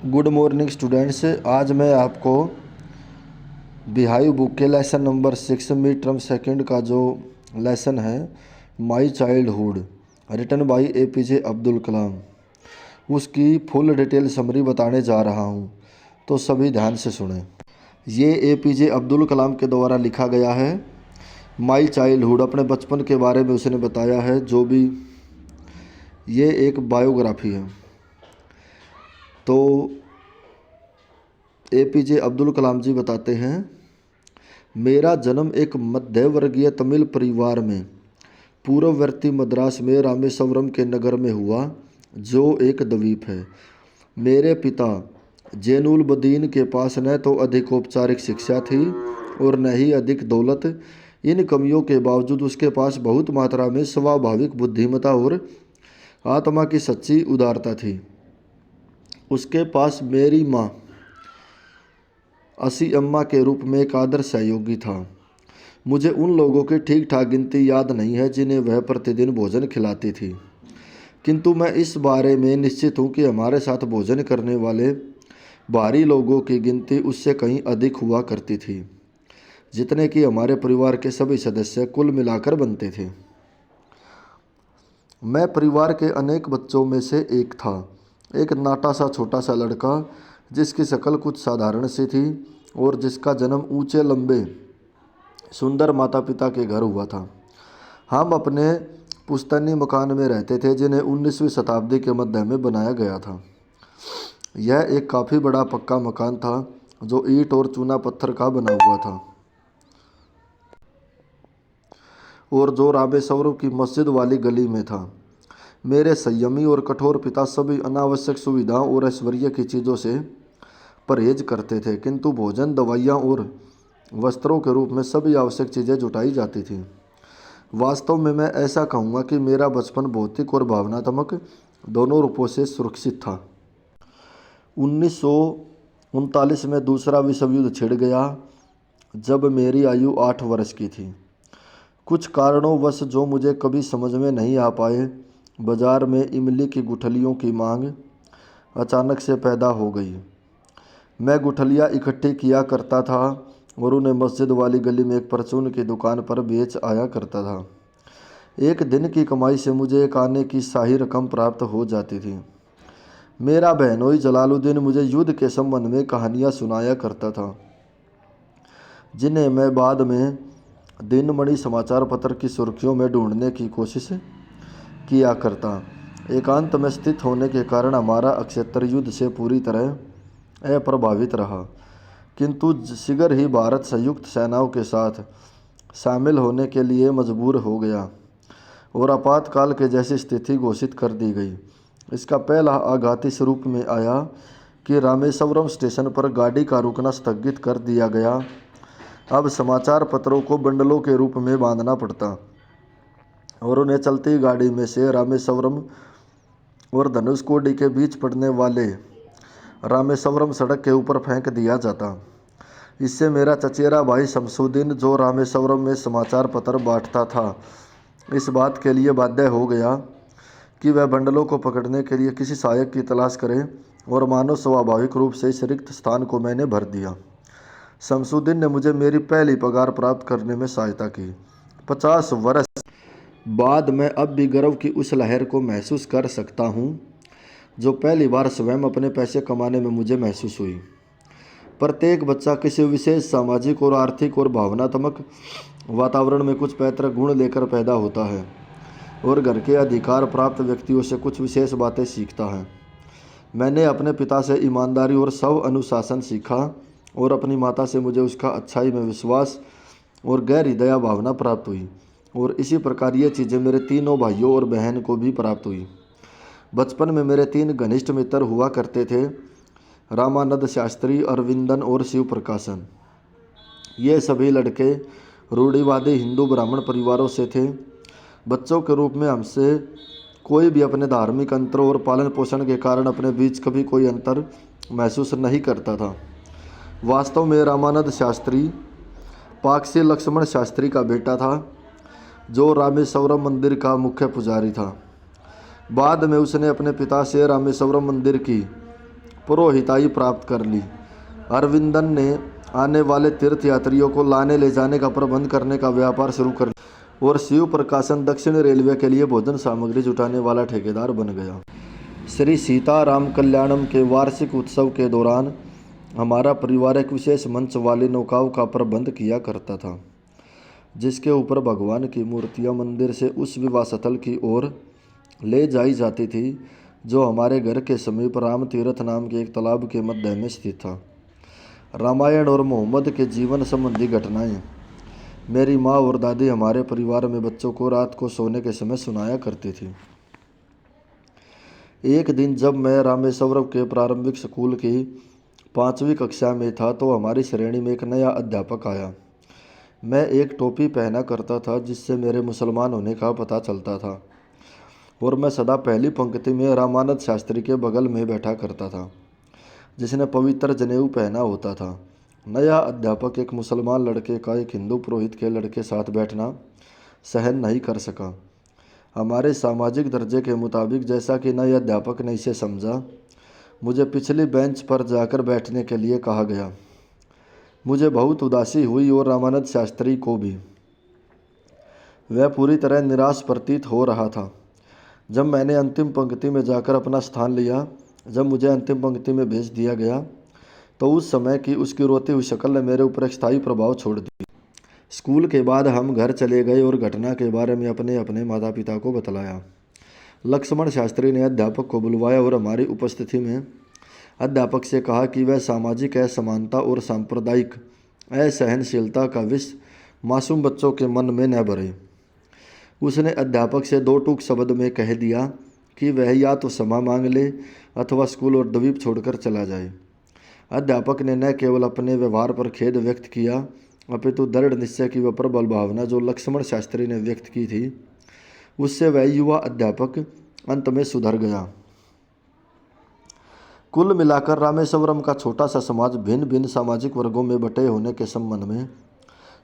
Good morning students. आज मैं आपको बिहाइव बुक के lesson number 6 mid term second का जो लेसन है my childhood written by APJ Abdul Kalam, उसकी फुल डिटेल समरी बताने जा रहा हूँ, तो सभी ध्यान से सुने। ये APJ अब्दुल कलाम के द्वारा लिखा गया है। माई चाइल्डहुड अपने बचपन के बारे में उसने बताया है। जो भी ये एक बायोग्राफी है। तो APJ अब्दुल कलाम जी बताते हैं, मेरा जन्म एक मध्यवर्गीय तमिल परिवार में पूर्ववर्ती मद्रास में रामेश्वरम के नगर में हुआ, जो एक द्वीप है। मेरे पिता जैनुलबदीन के पास न तो अधिक औपचारिक शिक्षा थी और न ही अधिक दौलत। इन कमियों के बावजूद उसके पास बहुत मात्रा में स्वाभाविक बुद्धिमत्ता और आत्मा की सच्ची उदारता थी। उसके पास मेरी माँ असी अम्मा के रूप में एक आदर्श सहयोगी था। मुझे उन लोगों की ठीक ठाक गिनती याद नहीं है जिन्हें वह प्रतिदिन भोजन खिलाती थी, किंतु मैं इस बारे में निश्चित हूँ कि हमारे साथ भोजन करने वाले बाहरी लोगों की गिनती उससे कहीं अधिक हुआ करती थी, जितने कि हमारे परिवार के सभी सदस्य कुल मिलाकर बनते थे। मैं परिवार के अनेक बच्चों में से एक था, एक नाटा सा छोटा सा लड़का जिसकी शक्ल कुछ साधारण सी थी और जिसका जन्म ऊंचे लंबे सुंदर माता पिता के घर हुआ था। हम अपने पुश्तैनी मकान में रहते थे, जिन्हें 19वीं शताब्दी के मध्य में बनाया गया था। यह एक काफ़ी बड़ा पक्का मकान था जो ईंट और चूना पत्थर का बना हुआ था और जो रामेश्वरम की मस्जिद वाली गली में था। मेरे संयमी और कठोर पिता सभी अनावश्यक सुविधाओं और ऐश्वर्य की चीज़ों से परहेज करते थे, किंतु भोजन, दवाइयाँ और वस्त्रों के रूप में सभी आवश्यक चीज़ें जुटाई जाती थीं। वास्तव में मैं ऐसा कहूँगा कि मेरा बचपन भौतिक और भावनात्मक दोनों रूपों से सुरक्षित था। 1939 में दूसरा विश्व युद्ध छिड़ गया, जब मेरी आयु 8 वर्ष की थी। कुछ कारणोंवश जो मुझे कभी समझ में नहीं आ पाए, बाजार में इमली की गुठलियों की मांग अचानक से पैदा हो गई। मैं गुठलियाँ इकट्ठी किया करता था और उन्हें मस्जिद वाली गली में एक परचून की दुकान पर बेच आया करता था। एक दिन की कमाई से मुझे एक आने की शाही रकम प्राप्त हो जाती थी। मेरा बहनोई जलालुद्दीन मुझे युद्ध के संबंध में कहानियाँ सुनाया करता था, जिन्हें मैं बाद में दिनमणि समाचार पत्र की सुर्खियों में ढूंढने की कोशिश किया करता। एकांत में स्थित होने के कारण हमारा अक्षेत्र युद्ध से पूरी तरह अप्रभावित रहा, किंतु शीघ्र ही भारत संयुक्त सेनाओं के साथ शामिल होने के लिए मजबूर हो गया और आपातकाल के जैसी स्थिति घोषित कर दी गई। इसका पहला आघात इस रूप में आया कि रामेश्वरम स्टेशन पर गाड़ी का रुकना स्थगित कर दिया गया। अब समाचार पत्रों को बंडलों के रूप में बांधना पड़ता और उन्हें चलती गाड़ी में से रामेश्वरम और धनुषकोडी के बीच पड़ने वाले रामेश्वरम सड़क के ऊपर फेंक दिया जाता। इससे मेरा चचेरा भाई शमसुद्दीन, जो रामेश्वरम में समाचार पत्र बांटता था, इस बात के लिए बाध्य हो गया कि वह बंडलों को पकड़ने के लिए किसी सहायक की तलाश करे, और मानो स्वाभाविक रूप से इस रिक्त स्थान को मैंने भर दिया। शमसुद्दीन ने मुझे मेरी पहली पगार प्राप्त करने में सहायता की। 50 वर्ष बाद मैं अब भी गर्व की उस लहर को महसूस कर सकता हूँ जो पहली बार स्वयं अपने पैसे कमाने में मुझे महसूस हुई। प्रत्येक बच्चा किसी विशेष सामाजिक और आर्थिक और भावनात्मक वातावरण में कुछ पैतृक गुण लेकर पैदा होता है और घर के अधिकार प्राप्त व्यक्तियों से कुछ विशेष बातें सीखता है। मैंने अपने पिता से ईमानदारी और स्व अनुशासन सीखा और अपनी माता से मुझे उसका अच्छाई में विश्वास और गहरी दया भावना प्राप्त हुई, और इसी प्रकार ये चीज़ें मेरे तीनों भाइयों और बहन को भी प्राप्त हुई। बचपन में मेरे 3 घनिष्ठ मित्र हुआ करते थे, रामानंद शास्त्री, अरविंदन और शिव प्रकाशन। ये सभी लड़के रूढ़िवादी हिंदू ब्राह्मण परिवारों से थे। बच्चों के रूप में हमसे कोई भी अपने धार्मिक अंतरों और पालन पोषण के कारण अपने बीच कभी कोई अंतर महसूस नहीं करता था। वास्तव में रामानंद शास्त्री पाकसी लक्ष्मण शास्त्री का बेटा था, जो रामेश्वरम मंदिर का मुख्य पुजारी था। बाद में उसने अपने पिता से रामेश्वरम मंदिर की पुरोहिताई प्राप्त कर ली। अरविंदन ने आने वाले तीर्थ यात्रियों को लाने ले जाने का प्रबंध करने का व्यापार शुरू कर लिया और शिव प्रकाशन दक्षिण रेलवे के लिए भोजन सामग्री जुटाने वाला ठेकेदार बन गया। श्री सीताराम कल्याणम के वार्षिक उत्सव के दौरान हमारा परिवार एक विशेष मंच वाली नौकाओं का प्रबंध किया करता था, जिसके ऊपर भगवान की मूर्तियां मंदिर से उस विवाह स्थल की ओर ले जाई जाती थी जो हमारे घर के समीप राम तीर्थ नाम के एक तालाब के मध्य में स्थित था। रामायण और मोहम्मद के जीवन संबंधी घटनाएं मेरी माँ और दादी हमारे परिवार में बच्चों को रात को सोने के समय सुनाया करती थी। एक दिन जब मैं रामेश्वरम के प्रारंभिक स्कूल की 5वीं कक्षा में था तो हमारी श्रेणी में एक नया अध्यापक आया। मैं एक टोपी पहना करता था जिससे मेरे मुसलमान होने का पता चलता था और मैं सदा पहली पंक्ति में रामानंद शास्त्री के बगल में बैठा करता था जिसने पवित्र जनेऊ पहना होता था। नया अध्यापक एक मुसलमान लड़के का एक हिंदू पुरोहित के लड़के साथ बैठना सहन नहीं कर सका। हमारे सामाजिक दर्जे के मुताबिक जैसा कि नए अध्यापक ने इसे समझा, मुझे पिछली बेंच पर जाकर बैठने के लिए कहा गया। मुझे बहुत उदासी हुई और रामानंद शास्त्री को भी। वह पूरी तरह निराश प्रतीत हो रहा था। जब मैंने अंतिम पंक्ति में जाकर अपना स्थान लिया, जब मुझे अंतिम पंक्ति में भेज दिया गया, तो उस समय की उसकी रोती हुई शक्ल ने मेरे ऊपर एक स्थायी प्रभाव छोड़ दिया। स्कूल के बाद हम घर चले गए और घटना के बारे में अपने अपने माता पिता को बतलाया। लक्ष्मण शास्त्री ने अध्यापक को बुलवाया और हमारी उपस्थिति में अध्यापक से कहा कि वह सामाजिक असमानता और सांप्रदायिक असहनशीलता का विष मासूम बच्चों के मन में न भरे। उसने अध्यापक से 2 टूक शब्द में कह दिया कि वह या तो क्षमा मांग ले अथवा स्कूल और द्वीप छोड़कर चला जाए। अध्यापक ने न केवल अपने व्यवहार पर खेद व्यक्त किया अपितु दृढ़ निश्चय की वह प्रबल भावना जो लक्ष्मण शास्त्री ने व्यक्त की थी, उससे वह युवा अध्यापक अंत में सुधर गया। कुल मिलाकर रामेश्वरम का छोटा सा समाज भिन्न भिन्न सामाजिक वर्गों में बटे होने के संबंध में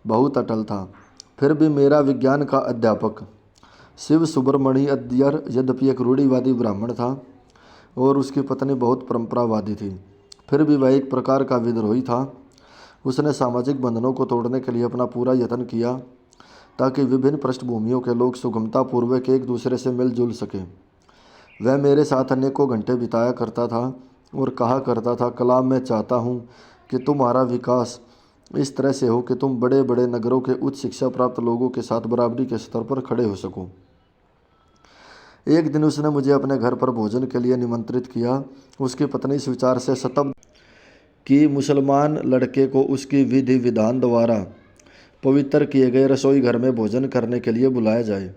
बहुत अटल था। फिर भी मेरा विज्ञान का अध्यापक शिव सुब्रमण्य अय्यर यद्यपि एक रूढ़िवादी ब्राह्मण था और उसकी पत्नी बहुत परंपरावादी थी, फिर भी वह एक प्रकार का विद्रोही था। उसने सामाजिक बंधनों को तोड़ने के लिए अपना पूरा यत्न किया ताकि विभिन्न पृष्ठभूमियों के लोग सुगमतापूर्वक एक दूसरे से मिलजुल सकें। वह मेरे साथ अनेकों घंटे बिताया करता था और कहा करता था, कलाम मैं चाहता हूँ कि तुम्हारा विकास इस तरह से हो कि तुम बड़े बड़े नगरों के उच्च शिक्षा प्राप्त लोगों के साथ बराबरी के स्तर पर खड़े हो सको। एक दिन उसने मुझे अपने घर पर भोजन के लिए निमंत्रित किया। उसकी पत्नी इस विचार से स्तब्ध कि मुसलमान लड़के को उसकी विधि विधान द्वारा पवित्र किए गए रसोई घर में भोजन करने के लिए बुलाया जाए।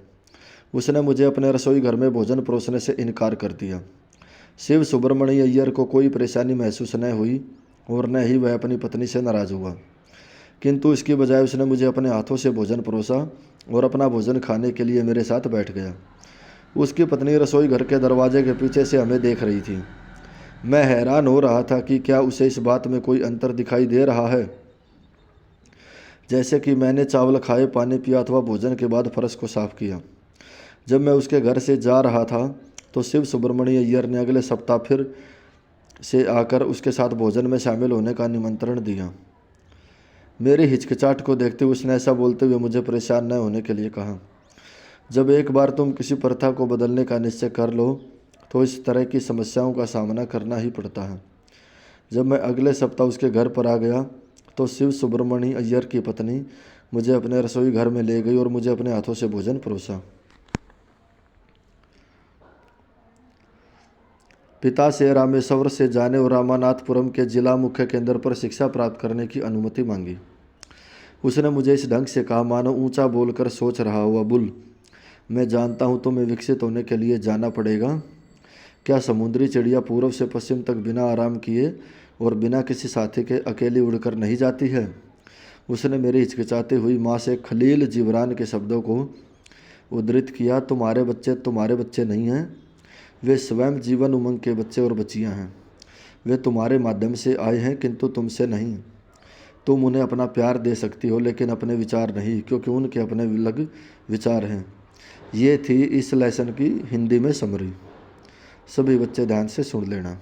उसने मुझे अपने रसोई घर में भोजन परोसने से इनकार कर दिया। शिव सुब्रमण्य अय्यर को कोई परेशानी महसूस न हुई और न ही वह अपनी पत्नी से नाराज़ हुआ, किंतु इसकी बजाय उसने मुझे अपने हाथों से भोजन परोसा और अपना भोजन खाने के लिए मेरे साथ बैठ गया। उसकी पत्नी रसोई घर के दरवाजे के पीछे से हमें देख रही थी। मैं हैरान हो रहा था कि क्या उसे इस बात में कोई अंतर दिखाई दे रहा है, जैसे कि मैंने चावल खाए, पानी पिया अथवा भोजन के बाद फर्श को साफ किया। जब मैं उसके घर से जा रहा था तो शिव सुब्रमण्य अय्यर ने अगले सप्ताह फिर से आकर उसके साथ भोजन में शामिल होने का निमंत्रण दिया। मेरी हिचकिचाहट को देखते हुए उसने ऐसा बोलते हुए मुझे परेशान न होने के लिए कहा, जब एक बार तुम किसी प्रथा को बदलने का निश्चय कर लो तो इस तरह की समस्याओं का सामना करना ही पड़ता है। जब मैं अगले सप्ताह उसके घर पर आ गया तो शिव सुब्रमण्य अय्यर की पत्नी मुझे अपने रसोई घर में ले गई और मुझे अपने हाथों से भोजन परोसा। पिता से रामेश्वर से जाने और रामानाथपुरम के जिला मुख्य केंद्र पर शिक्षा प्राप्त करने की अनुमति मांगी। उसने मुझे इस ढंग से कहा मानो ऊंचा बोलकर सोच रहा हुआ, बुल, मैं जानता हूँ तुम्हें विकसित होने के लिए जाना पड़ेगा। क्या समुद्री चिड़िया पूर्व से पश्चिम तक बिना आराम किए और बिना किसी साथी के अकेली उड़कर नहीं जाती है? उसने मेरी हिचकिचाती हुई माँ से खलील जिब्रान के शब्दों को उद्धृत किया, तुम्हारे बच्चे नहीं हैं, वे स्वयं जीवन उमंग के बच्चे और बच्चियां हैं। वे तुम्हारे माध्यम से आए हैं किंतु तुमसे नहीं। तुम उन्हें अपना प्यार दे सकती हो लेकिन अपने विचार नहीं, क्योंकि उनके अपने अलग विचार हैं। ये थी इस लेसन की हिंदी में समरी। सभी बच्चे ध्यान से सुन लेना।